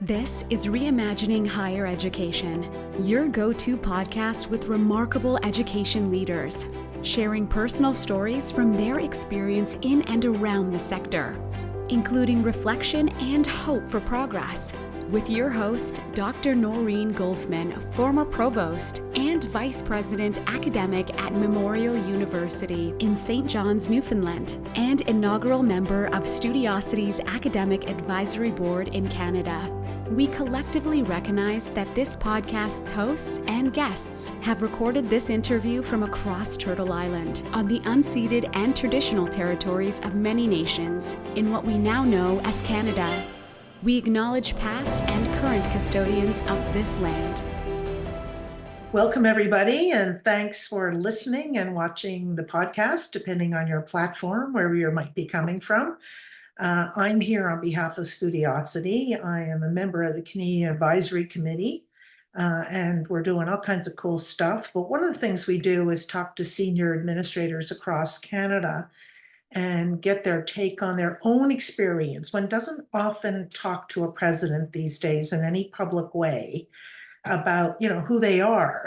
This is Reimagining Higher Education, your go-to podcast with remarkable education leaders, sharing personal stories from their experience in and around the sector, including reflection and hope for progress. With your host, Dr. Noreen Golfman, former provost and vice president academic at Memorial University in St. John's, Newfoundland, and inaugural member of Studiosity's Academic Advisory Board in Canada. We collectively recognize that this podcast's hosts and guests have recorded this interview from across Turtle Island on the unceded and traditional territories of many nations in what we now know as Canada. We acknowledge past and current custodians of this land. Welcome, everybody, and thanks for listening and watching the podcast, depending on your platform, wherever you might be coming from. I'm here on behalf of Studiosity. I am a member of the Canadian Advisory Committee, and we're doing all kinds of cool stuff. But one of the things we do is talk to senior administrators across Canada and get their take on their own experience. One doesn't often talk to a president these days in any public way about, who they are.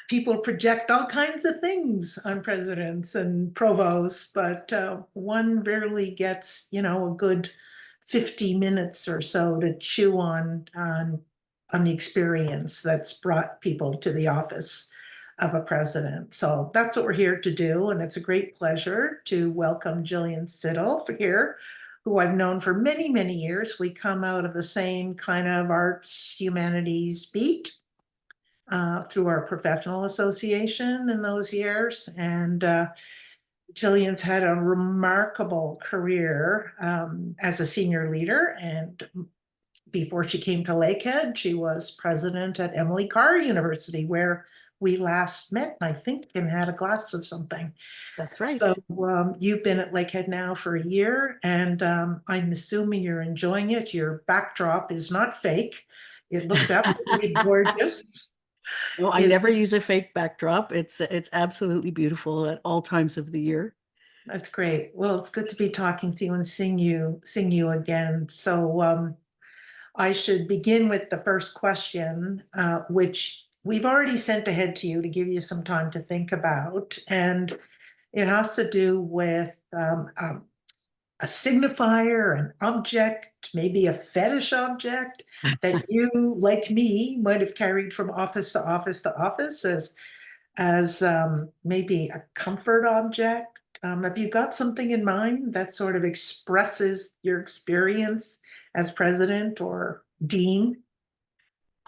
People project all kinds of things on presidents and provosts, but one rarely gets, a good 50 minutes or so to chew on the experience that's brought people to the office of a president. So that's what we're here to do. And it's a great pleasure to welcome Gillian Siddall here, who I've known for many, many years. We come out of the same kind of arts, humanities beat through our professional association in those years. And Gillian's had a remarkable career as a senior leader. And before she came to Lakehead, she was president at Emily Carr University, where we last met, and I think, and had a glass of something. That's right. So you've been at Lakehead now for a year, and I'm assuming you're enjoying it. Your backdrop is not fake. It looks absolutely gorgeous. No, I never use a fake backdrop. It's absolutely beautiful at all times of the year. That's great. Well, it's good to be talking to you and seeing you again. So I should begin with the first question, which we've already sent ahead to you to give you some time to think about. And it has to do with a signifier, an object, maybe a fetish object that you, like me, might have carried from office to office to office as maybe a comfort object. Have you got something in mind that sort of expresses your experience as president or dean?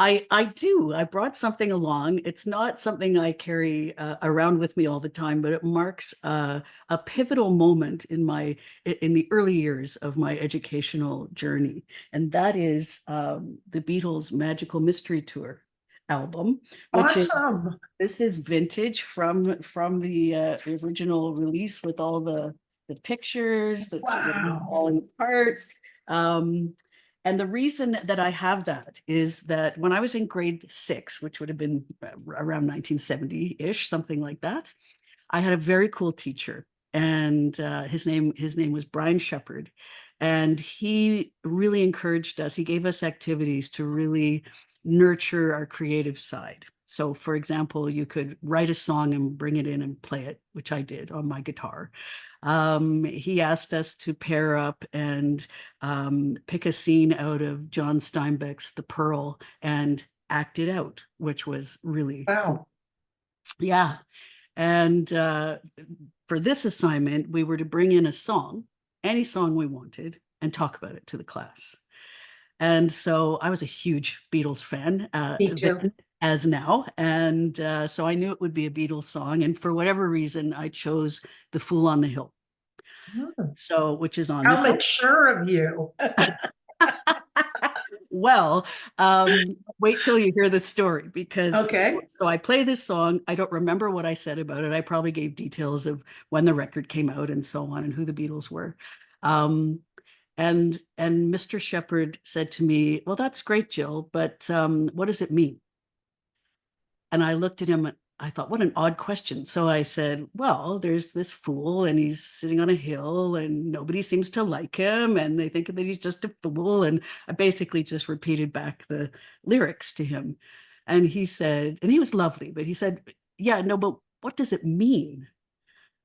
I do. I brought something along. It's not something I carry around with me all the time, but it marks a pivotal moment in the early years of my educational journey, and that is the Beatles' Magical Mystery Tour album. Awesome. This is vintage from the original release with all the pictures that were falling apart. And the reason that I have that is that when I was in grade 6, which would have been around 1970-ish, something like that, I had a very cool teacher, and his name was Brian Shepherd, and he really encouraged us. He gave us activities to really nurture our creative side. So, for example, you could write a song and bring it in and play it, which I did on my guitar. He asked us to pair up and pick a scene out of John Steinbeck's The Pearl and act it out, which was really cool. Yeah. And for this assignment, we were to bring in a song, any song we wanted, and talk about it to the class. And so I was a huge Beatles fan. Me too. Then, as now. And so I knew it would be a Beatles song. And for whatever reason, I chose The Fool on the Hill. So, which is on How mature of you. Well, wait till you hear the story, because so I play this song. I don't remember what I said about it. I probably gave details of when the record came out and so on and who the Beatles were. And Mr. Shepherd said to me, "Well, that's great, Jill, but what does it mean?" And I looked at him I thought, what an odd question. So I said, well, there's this fool and he's sitting on a hill and nobody seems to like him and they think that he's just a fool. And I basically just repeated back the lyrics to him. And he said, and he was lovely, but he said, yeah, no, but what does it mean?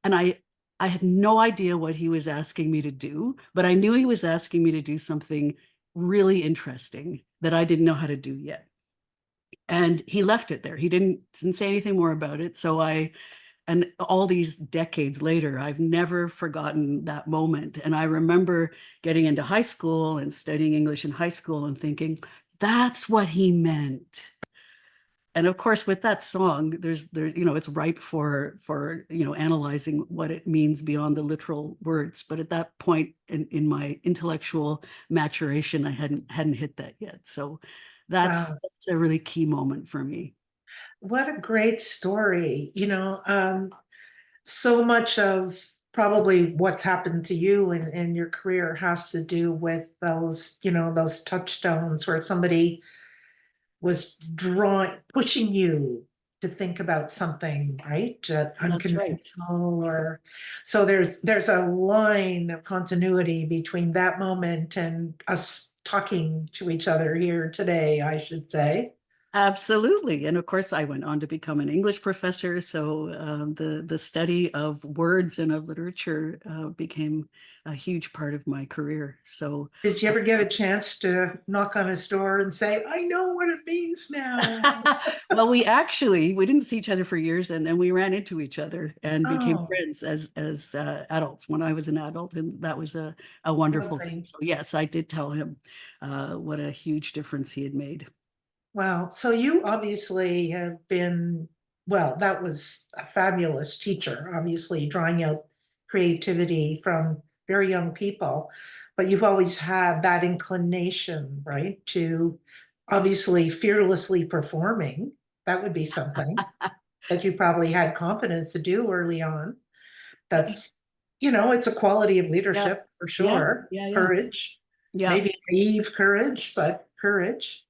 And I had no idea what he was asking me to do, but I knew he was asking me to do something really interesting that I didn't know how to do yet. And he left it there. He didn't say anything more about it. So and all these decades later, I've never forgotten that moment. And I remember getting into high school and studying English in high school and thinking, that's what he meant. And of course, with that song, there's it's ripe for analyzing what it means beyond the literal words. But at that point in my intellectual maturation, I hadn't hit that yet. So that's Wow. that's a really key moment for me. What a great story. So much of probably what's happened to you in your career has to do with those touchstones where somebody was pushing you to think about something, right? That's right. Unconventional, or so there's a line of continuity between that moment and us talking to each other here today, I should say. Absolutely. And of course, I went on to become an English professor. So the study of words and of literature became a huge part of my career. So Did you ever get a chance to knock on his door and say, I know what it means now? well, we didn't see each other for years, and then we ran into each other and became Oh, friends as adults when I was an adult, and that was a wonderful thing. lovely. So yes, I did tell him what a huge difference he had made. Wow. So you obviously have been, well, that was a fabulous teacher, obviously drawing out creativity from very young people. But you've always had that inclination, right, to obviously fearlessly performing. That would be something that you probably had confidence to do early on. That's, it's a quality of Yeah, leadership for yeah, sure. yeah, yeah, Courage, yeah. maybe naive courage, but courage.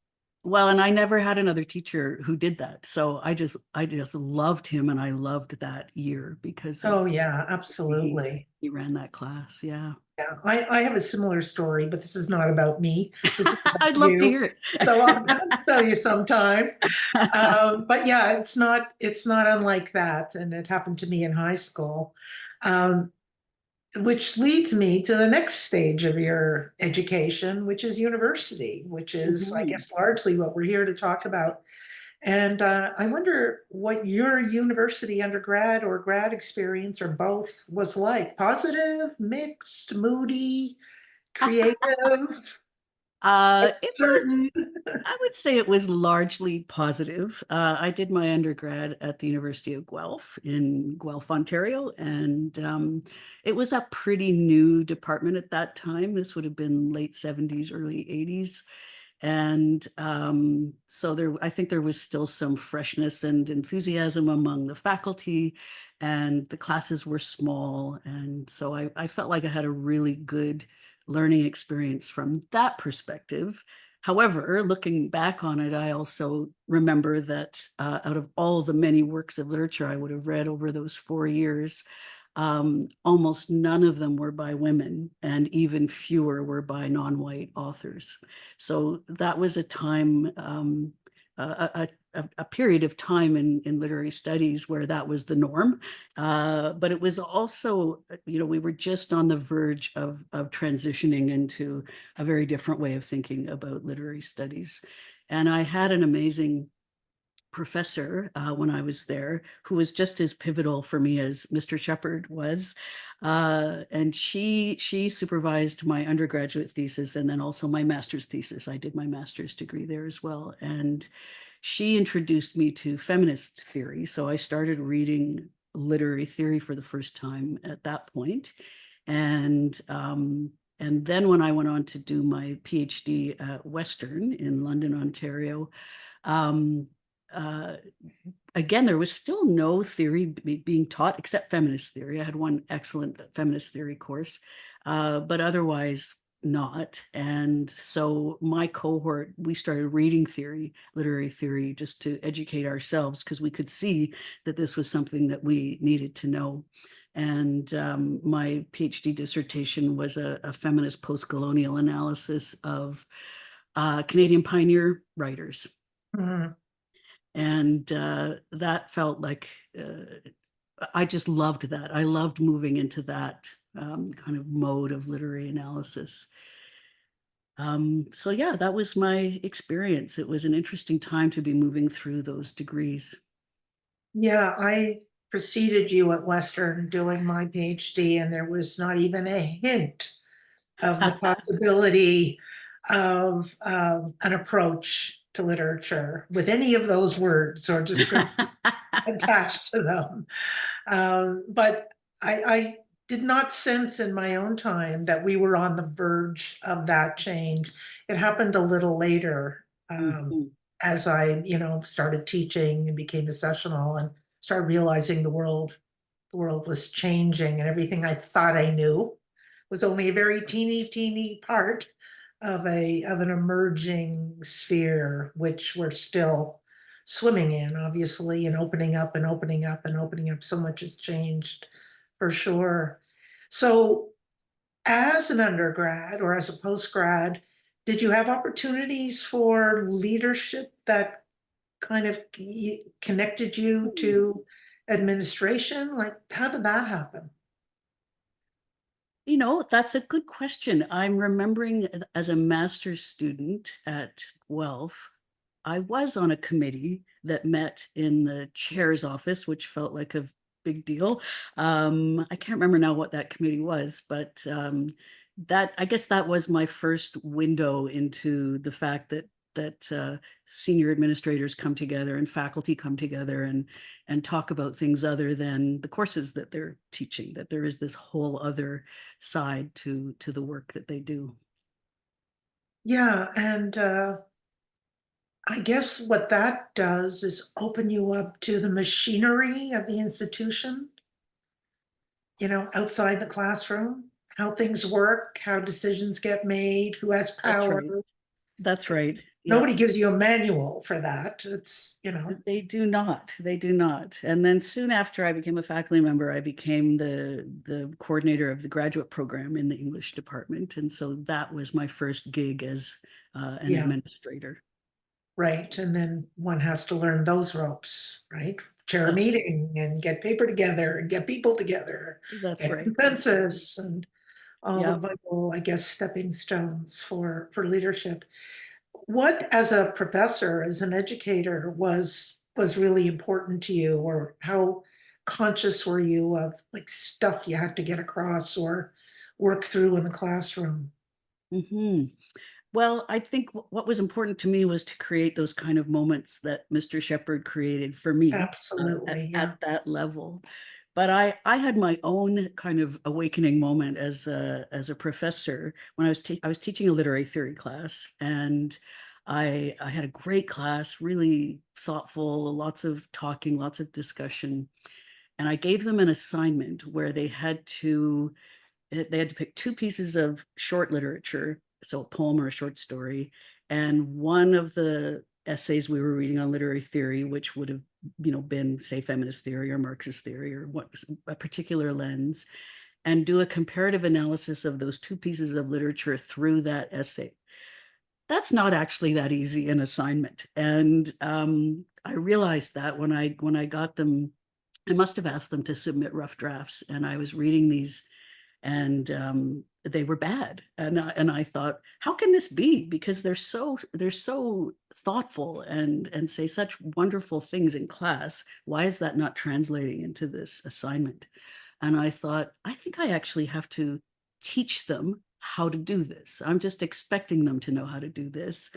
Well, and I never had another teacher who did that. So I just loved him and I loved that year because Oh, of yeah, he absolutely. he ran that class. Yeah. Yeah, I have a similar story, but this is not about me. This is about I'd love to you. hear So I'll it. tell you sometime. But yeah, it's not unlike that. And it happened to me in high school. Um, which leads me to the next stage of your education, which is university, which is, I Mhm. guess, largely what we're here to talk about. And I wonder what your university undergrad or grad experience or both was like. Positive, mixed, moody, creative, It was, uncertain. I would say it was largely positive. I did my undergrad at the University of Guelph in Guelph, Ontario, and it was a pretty new department at that time. This would have been late 70s, early 80s. And so I think there was still some freshness and enthusiasm among the faculty, and the classes were small. And so I felt like I had a really good learning experience from that perspective. However, looking back on it, I also remember that out of all of the many works of literature I would have read over those 4 years, almost none of them were by women, and even fewer were by non-white authors. So that was a time, a period of time in literary studies where that was the norm. But it was also, we were just on the verge of transitioning into a very different way of thinking about literary studies. And I had an amazing professor when I was there, who was just as pivotal for me as Mr. Shepard was. And she supervised my undergraduate thesis and then also my master's thesis. I did my master's degree there as well. And she introduced me to feminist theory. So I started reading literary theory for the first time at that point. And then when I went on to do my PhD at Western in London, Ontario, um, uh, again, there was still no theory being taught except feminist theory. I had one excellent feminist theory course, but otherwise, not. And so my cohort, we started reading literary theory, just to educate ourselves, because we could see that this was something that we needed to know. And my PhD dissertation was a feminist post-colonial analysis of Canadian pioneer writers. Mhm. And that felt like, I just loved that. I loved moving into that kind of mode of literary analysis. So yeah, that was my experience. It was an interesting time to be moving through those degrees. Yeah, I preceded you at Western doing my PhD, and there was not even a hint of the possibility of an approach to literature with any of those words or descriptions attached to them. But I did not sense in my own time that we were on the verge of that change. It happened a little later, Mhm. as I, started teaching and became a sessional and started realizing the world was changing, and everything I thought I knew was only a very teeny part of an emerging sphere, which we're still swimming in, obviously, and opening up and opening up and opening up. So much has changed for sure. So, as an undergrad or as a postgrad, did you have opportunities for leadership that kind of connected you to administration? Like, how did that happen? That's a good question. I'm remembering as a master's student at Guelph, I was on a committee that met in the chair's office, which felt like a big deal. I can't remember now what that committee was, but I guess that was my first window into the fact that senior administrators come together and faculty come together and talk about things other than the courses that they're teaching, that there is this whole other side to the work that they do. Yeah, and I guess what that does is open you up to the machinery of the institution, outside the classroom, how things work, how decisions get made, who has That's power. right. That's right. Yeah. Nobody gives you a manual for that. They do not. They do not. And then soon after I became a faculty member, I became the coordinator of the graduate program in the English department. And so that was my first gig as an Yeah, administrator. right. And then one has to learn those ropes, right? Chair a That's right. meeting and get paper together and get people together, That's get right. consensus and all the Yeah. vital, I guess, stepping stones for leadership. What, as a professor, as an educator, was really important to you, or how conscious were you of like stuff you had to get across or work through in the classroom? Hmm. Well, I think what was important to me was to create those kind of moments that Mr. Shepherd created for me Absolutely, yeah. at that level. But I had my own kind of awakening moment as a professor when I was teaching a literary theory class, and I had a great class, really thoughtful, lots of talking, lots of discussion, and I gave them an assignment where they had to pick two pieces of short literature, so a poem or a short story, and one of the essays we were reading on literary theory, which would have been, say, feminist theory or Marxist theory or what a particular lens, and do a comparative analysis of those two pieces of literature through that essay. That's not actually that easy an assignment, and I realized that when I got them. I must have asked them to submit rough drafts, and I was reading these, and they were bad, and I thought, how can this be? Because they're so thoughtful and say such wonderful things in class. Why is that not translating into this assignment? And I thought, I think I actually have to teach them how to do this. I'm just expecting them to know how to do this,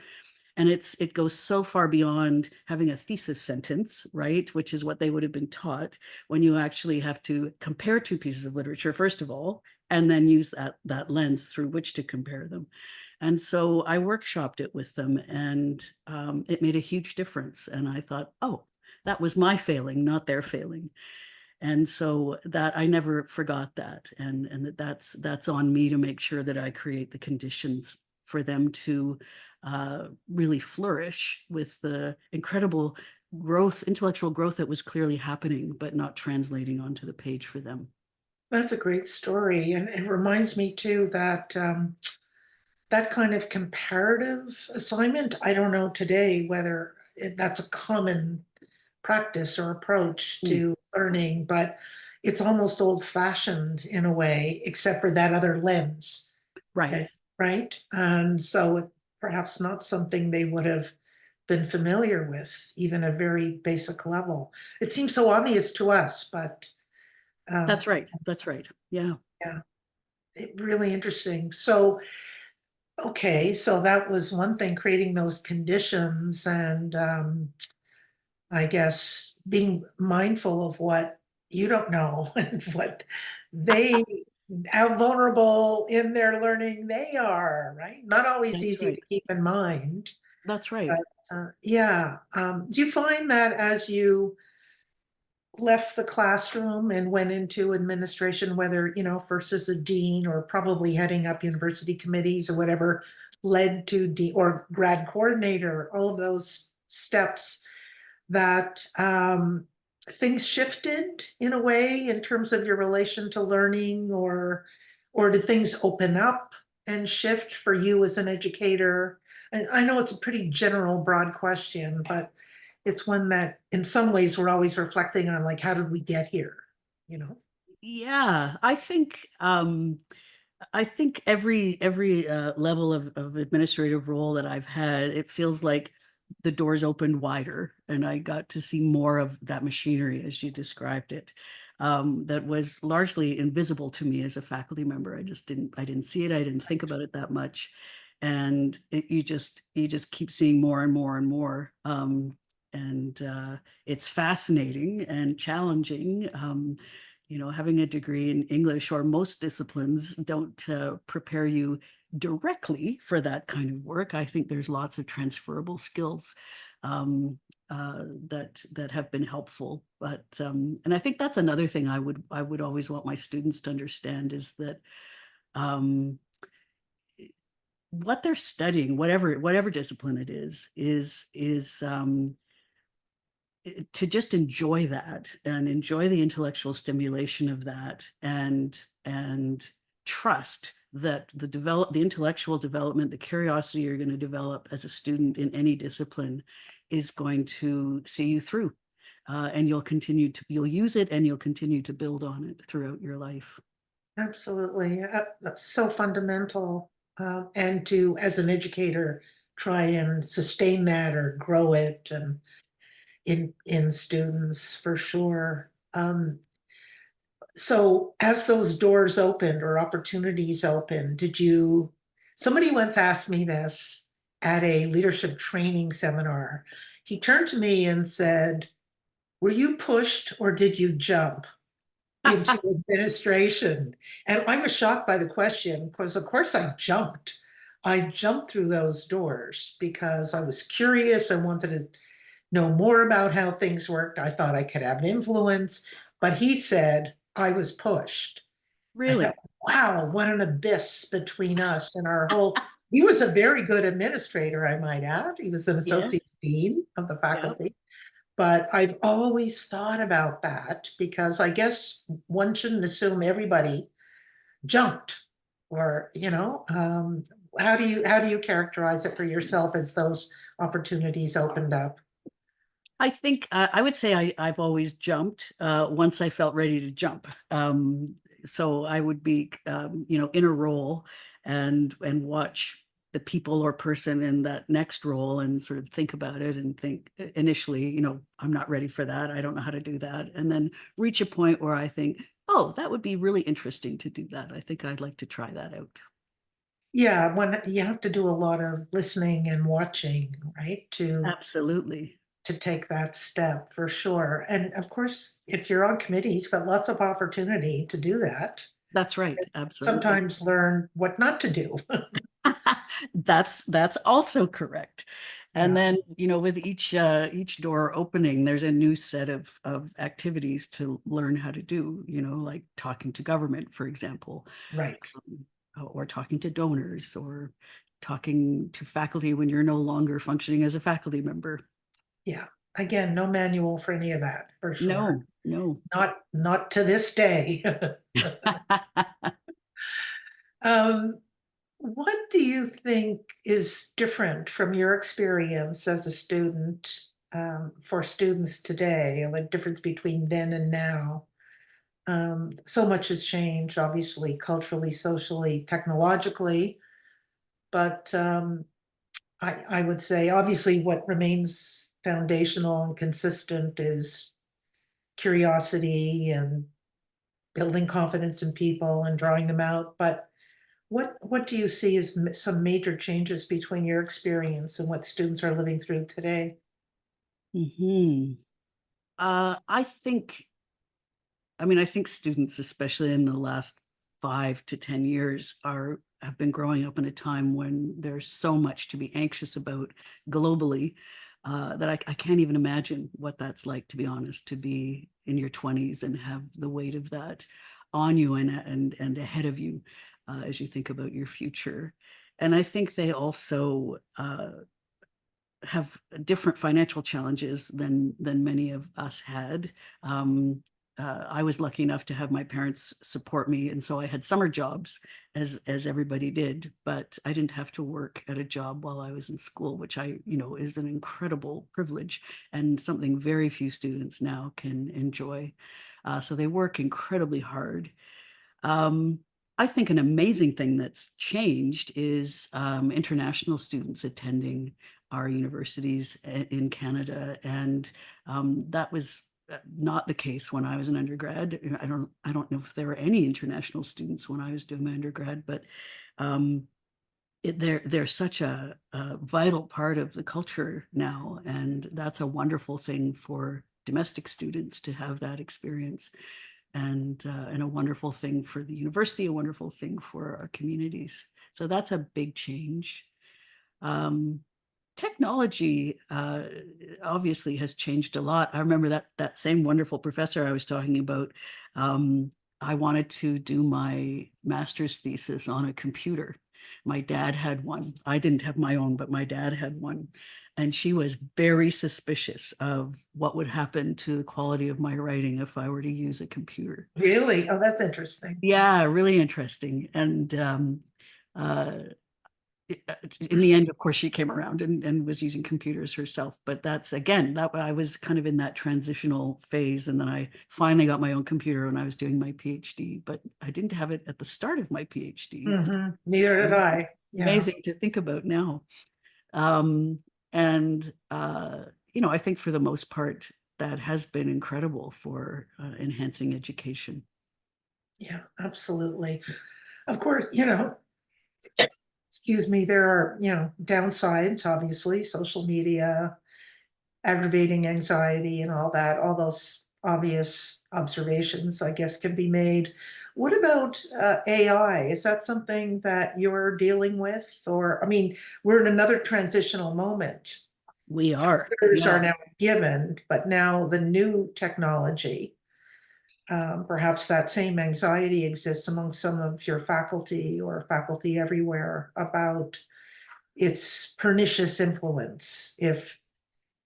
and it goes so far beyond having a thesis sentence, right, which is what they would have been taught, when you actually have to compare two pieces of literature, first of all, and then use that lens through which to compare them. And so I workshopped it with them, and it made a huge difference. And I thought, oh, that was my failing, not their failing. And so that I never forgot that, and that's on me to make sure that I create the conditions for them to really flourish with the incredible growth, intellectual growth that was clearly happening, but not translating onto the page for them. That's a great story. And it reminds me too that that kind of comparative assignment, I don't know today whether that's a common practice or approach Mm, to learning, but it's almost old fashioned in a way, except for that other lens, right. right? And so it, perhaps not something they would have been familiar with, even at a very basic level. It seems so obvious to us, but um, That's right. That's right. Yeah. yeah, really interesting. So, okay, so that was one thing, creating those conditions and I guess being mindful of what you don't know and what they, how vulnerable in their learning they are, right? Not always That's easy right. to keep in mind. That's But right. yeah, do you find that as you left the classroom and went into administration, whether, you know, first as a dean or probably heading up university committees or whatever led to dean or grad coordinator, all of those steps, that things shifted in a way in terms of your relation to learning, or did things open up and shift for you as an educator? I know it's a pretty general, broad question, but it's one that in some ways we're always reflecting on, like, how did we get here? You know? Yeah. I think every level of administrative role that I've had, it feels like the doors opened wider, and I got to see more of that machinery as you described it. That was largely invisible to me as a faculty member. I didn't see it. I didn't think about it that much, and you just keep seeing more and more and more. And it's fascinating and challenging. You know, having a degree in English or most disciplines don't prepare you directly for that kind of work. I think there's lots of transferable skills that have been helpful. But and I think that's another thing I would always want my students to understand is that um, what they're studying, whatever discipline it is to just enjoy that and enjoy the intellectual stimulation of that, and trust that the intellectual development, the curiosity you're going to develop as a student in any discipline is going to see you through, and you'll use it and you'll continue to build on it throughout your life. Absolutely. That's so fundamental. And to, as an educator, try and sustain that or grow it and in students for sure. So as those doors opened or opportunities opened, did you, somebody once asked me this at a leadership training seminar. He turned to me and said, "Were you pushed or did you jump into administration?" And I was shocked by the question because, of course, I jumped. I jumped through those doors because I was curious. I wanted to know more about how things worked. I thought I could have influence. But he said I was pushed. I thought, Really? wow, what an abyss between us and our whole. He was a very good administrator, I might add. He was an associate Yes. dean of the Yeah. faculty. But I've always thought about that because I guess one shouldn't assume everybody jumped, or, you know, how do you characterize it for yourself as those opportunities opened up? I think I would say I've always jumped once I felt ready to jump. So I would be, you know, in a role and watch the people or person in that next role and sort of think about it and think initially, you know, I'm not ready for that. I don't know how to do that. And then reach a point where I think, oh, that would be really interesting to do that. I think I'd like to try that out. Yeah, when you have to do a lot of listening and watching, right, Absolutely. to take that step for sure. And of course, if you're on committee, you've got lots of opportunity to do that. That's right. Absolutely. Sometimes learn what not to do. That's also correct. And Yeah. then, with each door opening, there's a new set of activities to learn how to do, like talking to government, for example, Right. or talking to donors, or talking to faculty when you're no longer functioning as a faculty member. Yeah. Again, no manual for any of that, for sure. No, no. Not to this day. Um, what do you think is different from your experience as a student, for students today, and the difference between then and now? So much has changed, obviously, culturally, socially, technologically, but I would say obviously what remains foundational and consistent is curiosity and building confidence in people and drawing them out. But what do you see as some major changes between your experience and what students are living through today? Hmm. I think, I think students, especially in the last 5 to 10 years, have been growing up in a time when there's so much to be anxious about globally, that I can't even imagine what that's like, to be honest, to be in your 20s and have the weight of that on you and ahead of you, as you think about your future. And I think they also have different financial challenges than many of us had. I was lucky enough to have my parents support me, and so I had summer jobs, as everybody did, but I didn't have to work at a job while I was in school, which is an incredible privilege and something very few students now can enjoy. So they work incredibly hard. Um, I think an amazing thing that's changed is international students attending our universities in Canada, and that was not the case when I was an undergrad. I don't know if there were any international students when I was doing my undergrad, but um, they're such a vital part of the culture now, and that's a wonderful thing for domestic students to have that experience, and a wonderful thing for the university, a wonderful thing for our communities. So that's a big change. Um, Technology obviously has changed a lot. I remember that same wonderful professor I was talking about. Um, I wanted to do my master's thesis on a computer. My dad had one. I didn't have my own, but my dad had one. And she was very suspicious of what would happen to the quality of my writing if I were to use a computer. Really? Oh, that's interesting. Yeah, really interesting. And uh, in the end, of course, she came around and was using computers herself. But that's, again, that I was kind of in that transitional phase. And then I finally got my own computer when I was doing my PhD, but I didn't have it at the start of my PhD. It's Neither did I. Yeah. amazing to think about now. Um, and, I think for the most part, that has been incredible for enhancing education. Yeah, absolutely. Of course, excuse me, there are, downsides, obviously, social media, aggravating anxiety and all that, all those obvious observations, I guess, can be made. What about AI? Is that something that you're dealing with? Or, I mean, we're in another transitional moment. We are, Computers are yeah. now given, but now the new technology, perhaps that same anxiety exists among some of your faculty or faculty everywhere about its pernicious influence, if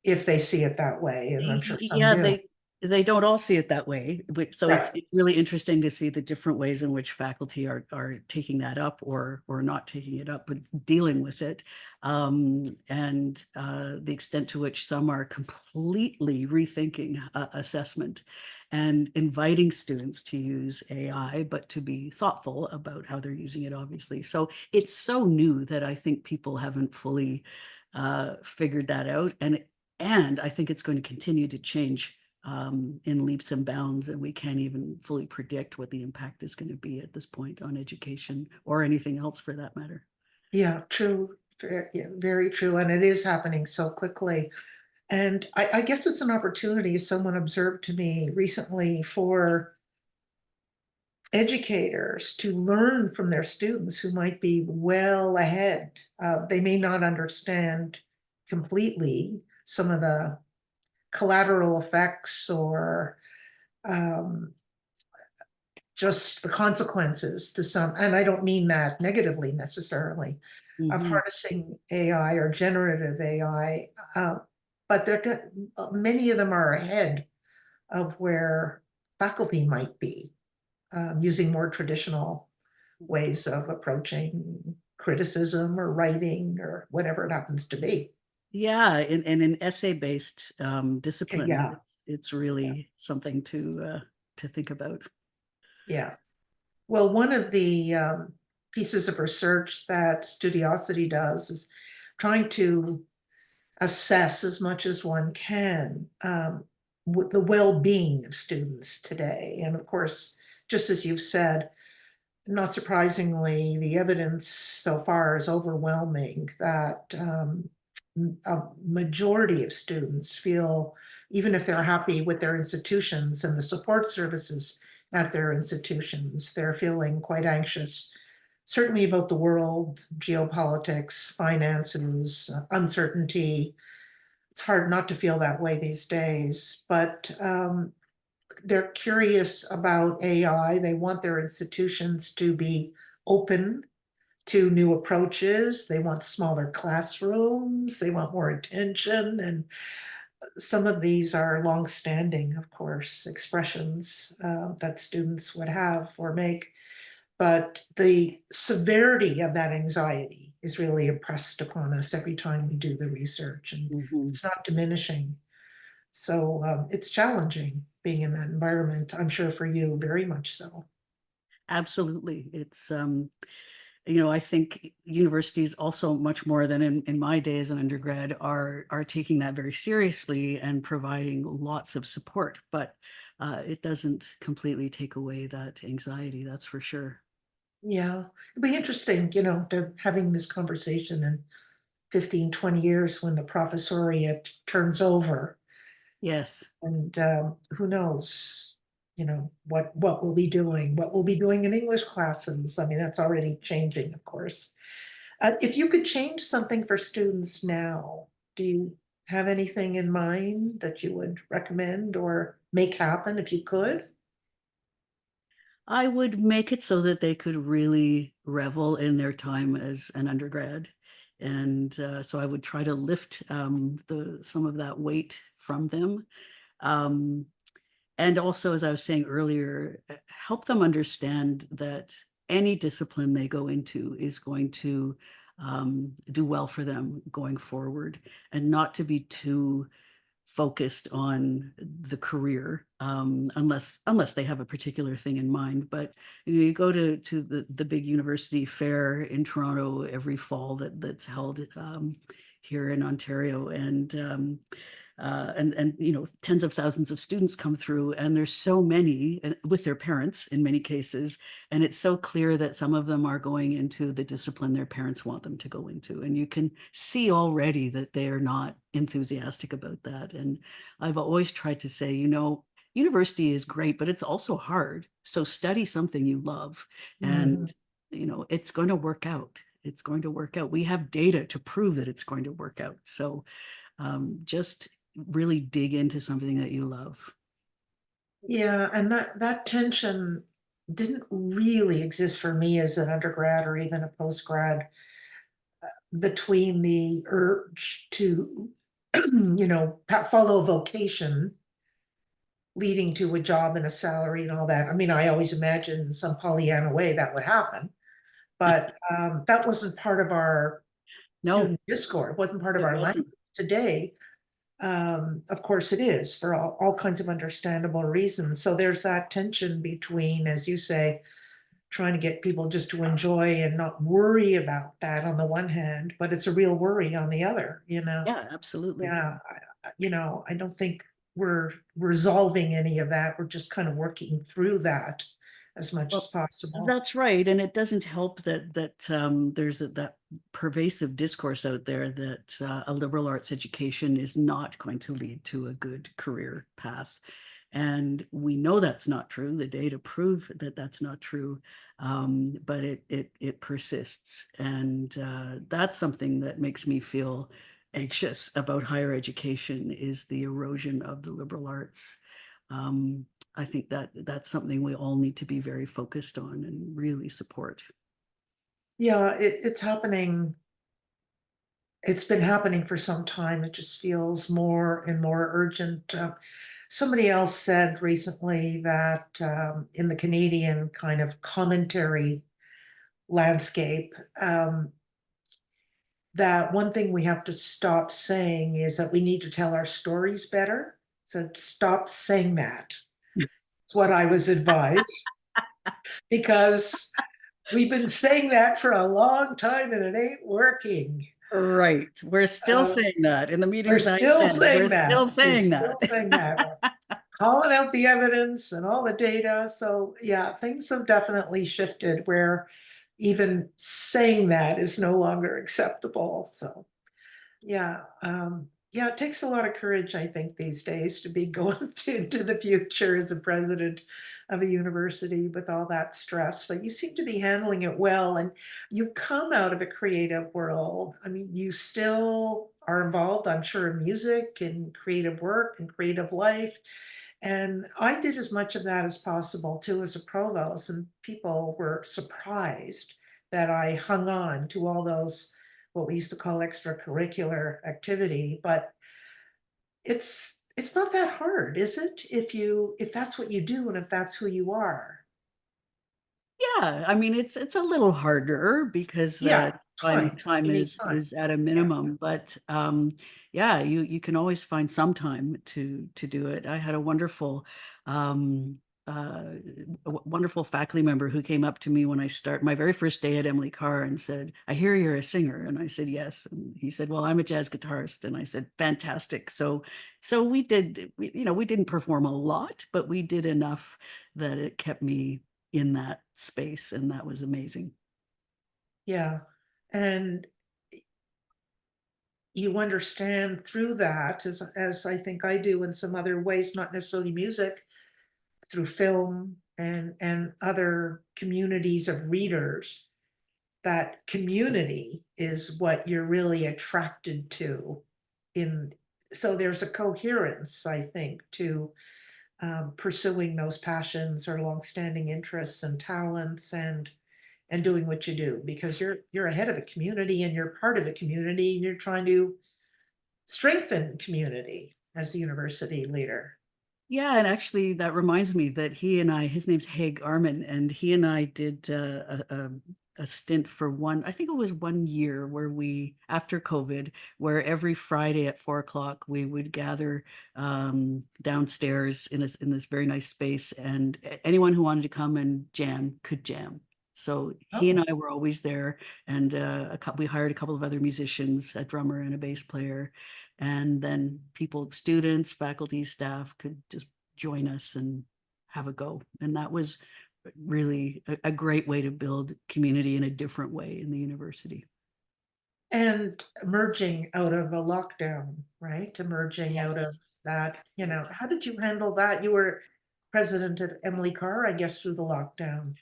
they see it that way, and I'm sure some Yeah, do. they don't all see it that way. So Right. it's really interesting to see the different ways in which faculty are taking that up or not taking it up, but dealing with it, and the extent to which some are completely rethinking assessment and inviting students to use AI, but to be thoughtful about how they're using it, obviously. So it's so new that I think people haven't fully figured that out, and I think it's going to continue to change in leaps and bounds, and we can't even fully predict what the impact is going to be at this point on education or anything else for that matter. Yeah, true. Yeah, very true. And it is happening so quickly. And I guess it's an opportunity, someone observed to me recently, for educators to learn from their students who might be well ahead. They may not understand completely some of the collateral effects or just the consequences to some, and I don't mean that negatively necessarily, of Mhm. harnessing AI or generative AI, but many of them are ahead of where faculty might be, using more traditional ways of approaching criticism or writing or whatever it happens to be. Yeah, in an essay-based discipline, Yeah, it's really something to think about. yeah. Well, one of the pieces of research that Studiosity does is trying to assess as much as one can with the well-being of students today. And of course, just as you've said, not surprisingly, the evidence so far is overwhelming that a majority of students feel, even if they're happy with their institutions and the support services at their institutions, they're feeling quite anxious, certainly about the world, geopolitics, finances, uncertainty. It's hard not to feel that way these days, but they're curious about AI. They want their institutions to be open to new approaches. They want smaller classrooms. They want more attention. And some of these are longstanding, of course, expressions that students would have or make. But the severity of that anxiety is really impressed upon us every time we do the research, and Mhm. it's not diminishing. So it's challenging being in that environment, I'm sure for you, very much so. Absolutely. It's I think universities also much more than in my day as an undergrad are taking that very seriously and providing lots of support, but it doesn't completely take away that anxiety, that's for sure. Yeah, it'd be interesting, to having this conversation in 15, 20 years when the professoriate turns over. Yes. And who knows, what we'll be doing, what we'll be doing in English classes. I mean, that's already changing, of course. If you could change something for students now, do you have anything in mind that you would recommend or make happen if you could? I would make it so that they could really revel in their time as an undergrad. And so I would try to lift some of that weight from them. Um, and also, as I was saying earlier, help them understand that any discipline they go into is going to do well for them going forward, and not to be too focused on the career, unless they have a particular thing in mind. But you go to the big university fair in Toronto every fall that's held here in Ontario, and tens of thousands of students come through, and there's so many with their parents in many cases, and it's so clear that some of them are going into the discipline their parents want them to go into, and you can see already that they are not enthusiastic about that. And I've always tried to say, university is great, but it's also hard, so study something you love, Mhm. and it's going to work out. It's going to work out. We have data to prove that it's going to work out. So just really dig into something that you love. Yeah, and that tension didn't really exist for me as an undergrad or even a postgrad, between the urge to, follow a vocation leading to a job and a salary and all that. I mean, I always imagined in some Pollyanna way that would happen, but that wasn't part of our No, student discourse. It wasn't part of it our language. wasn't. Today, of course, it is for all kinds of understandable reasons. So there's that tension between, as you say, trying to get people just to enjoy and not worry about that on the one hand, but it's a real worry on the other, Yeah, absolutely. Yeah, I don't think we're resolving any of that. We're just kind of working through that as much as Well, possible. that's right, and it doesn't help that there's that pervasive discourse out there that a liberal arts education is not going to lead to a good career path. And we know that's not true. The data prove that that's not true, but it persists. And that's something that makes me feel anxious about higher education, is the erosion of the liberal arts. I think that that's something we all need to be very focused on and really support. Yeah, it's happening. It's been happening for some time. It just feels more and more urgent. Somebody else said recently that in the Canadian kind of commentary landscape, that one thing we have to stop saying is that we need to tell our stories better. So stop saying that. That's what I was advised, because we've been saying that for a long time and it ain't working. Right. We're still Uh, saying that in the we're meetings I still attend. We're saying still that. We're saying that. still saying that. Calling out the evidence and all the data. So yeah, things have definitely shifted where even saying that is no longer acceptable. So yeah, yeah, it takes a lot of courage, I think, these days to be going to the future as a president of a university with all that stress. But you seem to be handling it well, and you come out of a creative world. I mean, you still are involved, I'm sure, in music and creative work and creative life. And I did as much of that as possible too as a provost, and people were surprised that I hung on to all those what we used to call extracurricular activity. But it's not that hard, is it? If that's what you do and if that's who you are. Yeah, I mean, it's a little harder because Yeah, time time. time You need time. is at a Yeah. minimum, but yeah, you can always find some time to do it. I had a wonderful wonderful faculty member who came up to me when I start my very first day at Emily Carr and said, "I hear you're a singer," and I said, "Yes," and he said, "Well, I'm a jazz guitarist," and I said, "Fantastic." So we did, we didn't perform a lot, but we did enough that it kept me in that space, and that was amazing. Yeah. And you understand through that, as I think I do in some other ways, not necessarily music, through film and other communities of readers, that community is what you're really attracted to. In So there's a coherence, I think, to pursuing those passions or longstanding interests and talents, and doing what you do, because you're ahead of a community and you're part of a community and you're trying to strengthen community as a university leader. Yeah, and actually that reminds me that his name's Haig Armin, and he and I did a stint for I think it was 1 year, where we, after COVID, where every Friday at 4 o'clock we would gather downstairs in this very nice space, and anyone who wanted to come and jam could jam. So he and Oh, I were always there, and we hired a couple of other musicians, a drummer and a bass player, and then students, faculty, staff could just join us and have a go. And that was really a great way to build community in a different way in the university. and emerging out of a lockdown, right? Emerging out of Yes. that, how did you handle that? You were president at Emily Carr, I guess, through the lockdown.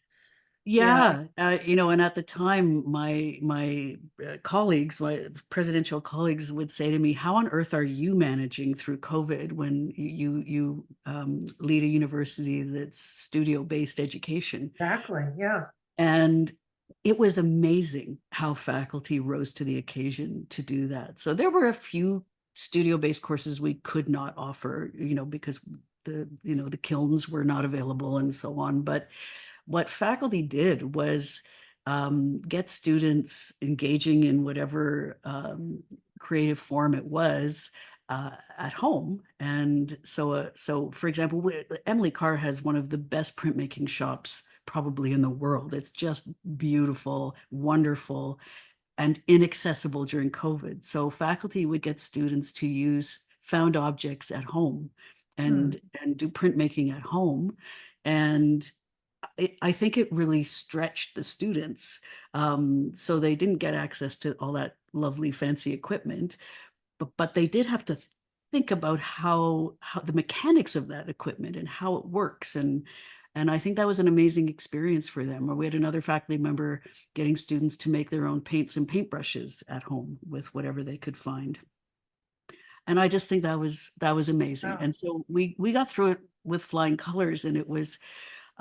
Yeah, Yeah, and at the time, my colleagues, my presidential colleagues, would say to me, "How on earth are you managing through COVID when you lead a university that's studio-based education?" exactly. Yeah. And it was amazing how faculty rose to the occasion to do that. So there were a few studio-based courses we could not offer, because the kilns were not available and so on. But what faculty did was get students engaging in whatever creative form it was at home. And so for example, Emily Carr has one of the best printmaking shops probably in the world. It's just beautiful, wonderful, and inaccessible during COVID. So faculty would get students to use found objects at home Hmm. and do printmaking at home. And I think it really stretched the students. So they didn't get access to all that lovely fancy equipment, but they did have to think about how the mechanics of that equipment and how it works. And I think that was an amazing experience for them. Or we had another faculty member getting students to make their own paints and paintbrushes at home with whatever they could find. And I just think that was amazing. Wow. And so we got through it with flying colors, and it was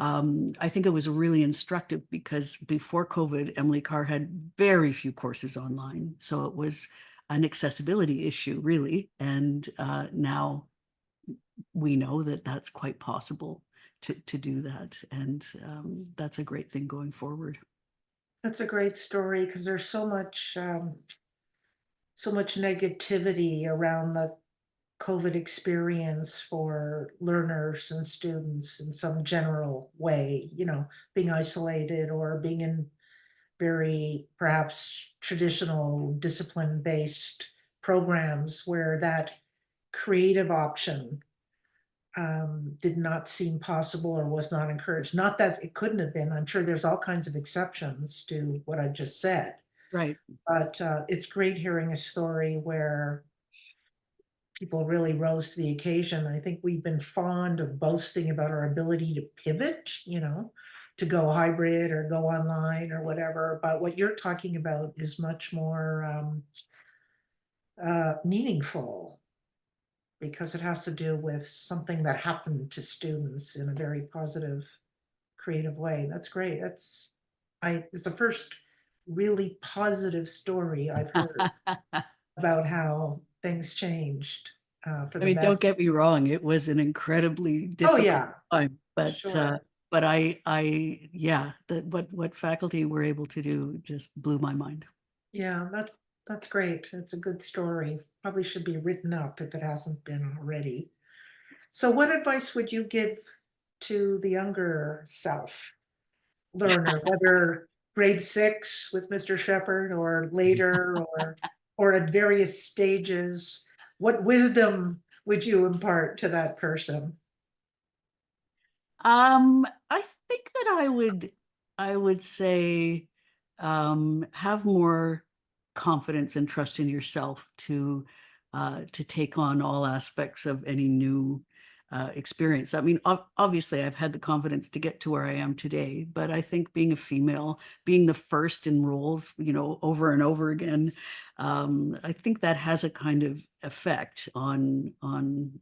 I think it was really instructive because before COVID, Emily Carr had very few courses online. So it was an accessibility issue, really. And now we know that that's quite possible to do that. And that's a great thing going forward. That's a great story because there's so much negativity around the COVID experience for learners and students in some general way, being isolated or being in very perhaps traditional discipline-based programs where that creative option did not seem possible or was not encouraged. Not that it couldn't have been. I'm sure there's all kinds of exceptions to what I just said. Right. But it's great hearing a story where people really rose to the occasion. I think we've been fond of boasting about our ability to pivot, to go hybrid or go online or whatever. But what you're talking about is much more meaningful because it has to do with something that happened to students in a very positive, creative way. That's great. It's the first really positive story I've heard about how things changed for I the mean, better. don't get me wrong, it was an incredibly Oh difficult yeah, time, sure. but yeah, what faculty were able to do just blew my mind. Yeah, that's great. It's a good story. Probably should be written up if it hasn't been already. So what advice would you give to the younger self learner, whether grade 6 with Mr. Shepherd or later or at various stages? What wisdom would you impart to that person? I think that I would say have more confidence and trust in yourself to take on all aspects of any new experience. I mean, obviously, I've had the confidence to get to where I am today, but I think being a female, being the first in roles, over and over again, I think that has a kind of effect on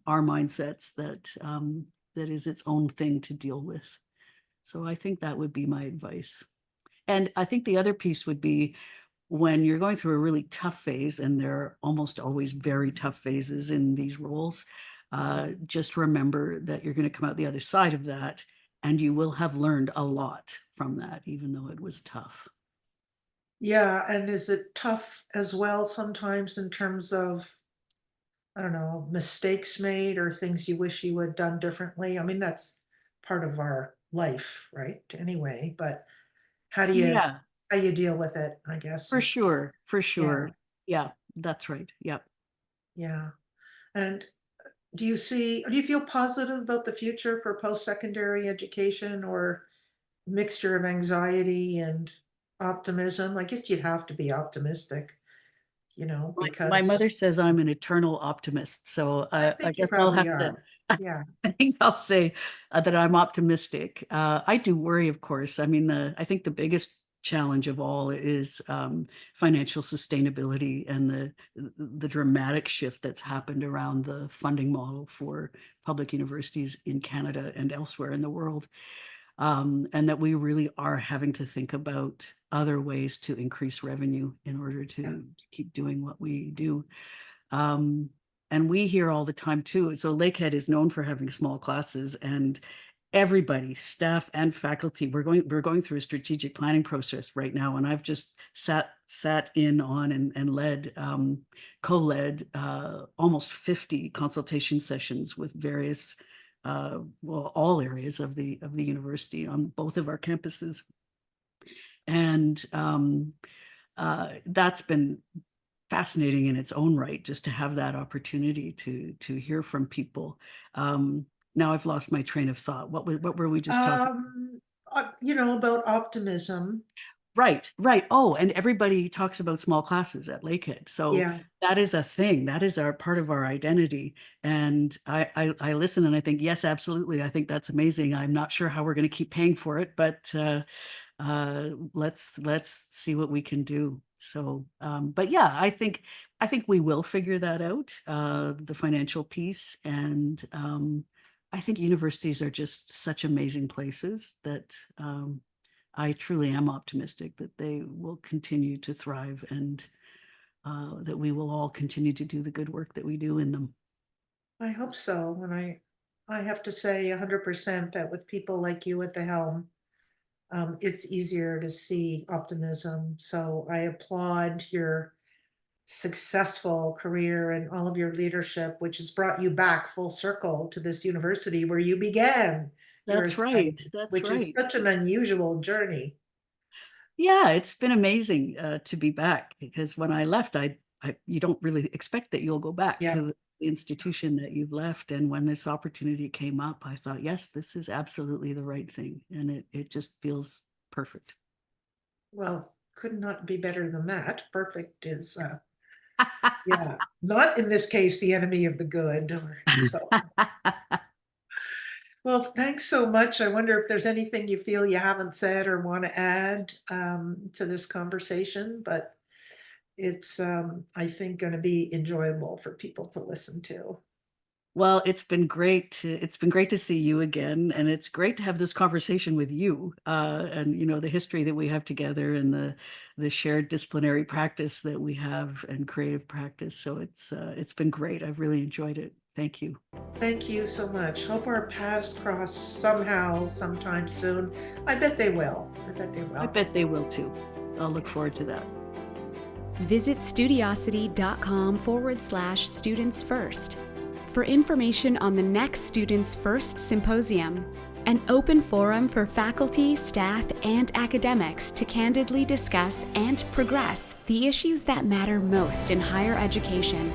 our mindsets that is its own thing to deal with. So I think that would be my advice. And I think the other piece would be when you're going through a really tough phase, and there are almost always very tough phases in these roles, just remember that you're going to come out the other side of that, and you will have learned a lot from that, even though it was tough. Yeah, and is it tough as well sometimes in terms of, I don't know, mistakes made or things you wish you had done differently? I mean, that's part of our life, right? Anyway, but how do you Yeah, how you deal with it, I guess for is, sure. For yeah, sure. Yeah, that's right. Yeah. yeah. And do you feel positive about the future for post-secondary education or mixture of anxiety and optimism? I guess you'd have to be optimistic, My because mother says I'm an eternal optimist, so I I think you guess I'll probably have to. are. Yeah. I think I'll say that I'm optimistic. I do worry, of course. I mean, I think the biggest challenge of all is financial sustainability and the dramatic shift that's happened around the funding model for public universities in Canada and elsewhere in the world. And that we really are having to think about other ways to increase revenue in order to keep doing what we do. And we hear all the time too. So Lakehead is known for having small classes, and everybody, staff and faculty, we're going through a strategic planning process right now. And I've just sat in on and led, co-led almost 50 consultation sessions with various all areas of the university on both of our campuses. And that's been fascinating in its own right, just to have that opportunity to hear from people. Now I've lost my train of thought. What were we just talking? About optimism. Right, right. Oh, and everybody talks about small classes at Lakehead. So Yeah. that is a thing. That is our part of our identity. And I listen and I think, yes, absolutely. I think that's amazing. I'm not sure how we're going to keep paying for it, but let's see what we can do. So, but yeah, I think we will figure that out, the financial piece. And I think universities are just such amazing places that I truly am optimistic that they will continue to thrive and that we will all continue to do the good work that we do in them. I hope so. And I have to say 100% that with people like you at the helm, it's easier to see optimism. So I applaud your successful career and all of your leadership, which has brought you back full circle to this university where you began your That's right. assignment, That's which is right. such an unusual journey. Yeah, it's been amazing to be back because when I left, you don't really expect that you'll go back Yeah. to the institution that you've left. And when this opportunity came up, I thought, yes, this is absolutely the right thing. And it just feels perfect. Well, could not be better than that. Perfect is, yeah, not in this case, the enemy of the good. So, well, thanks so much. I wonder if there's anything you feel you haven't said or want to add to this conversation, but it's, I think, going to be enjoyable for people to listen to. Well, it's been great to see you again, and it's great to have this conversation with you, and the history that we have together, and the shared disciplinary practice that we have, and creative practice. So it's been great. I've really enjoyed it. Thank you. Thank you so much. Hope our paths cross somehow, sometime soon. I bet they will. I bet they I will. bet they will too. I'll look forward to that. Visit studiosity.com/students first for information on the next Students First Symposium, an open forum for faculty, staff, and academics to candidly discuss and progress the issues that matter most in higher education.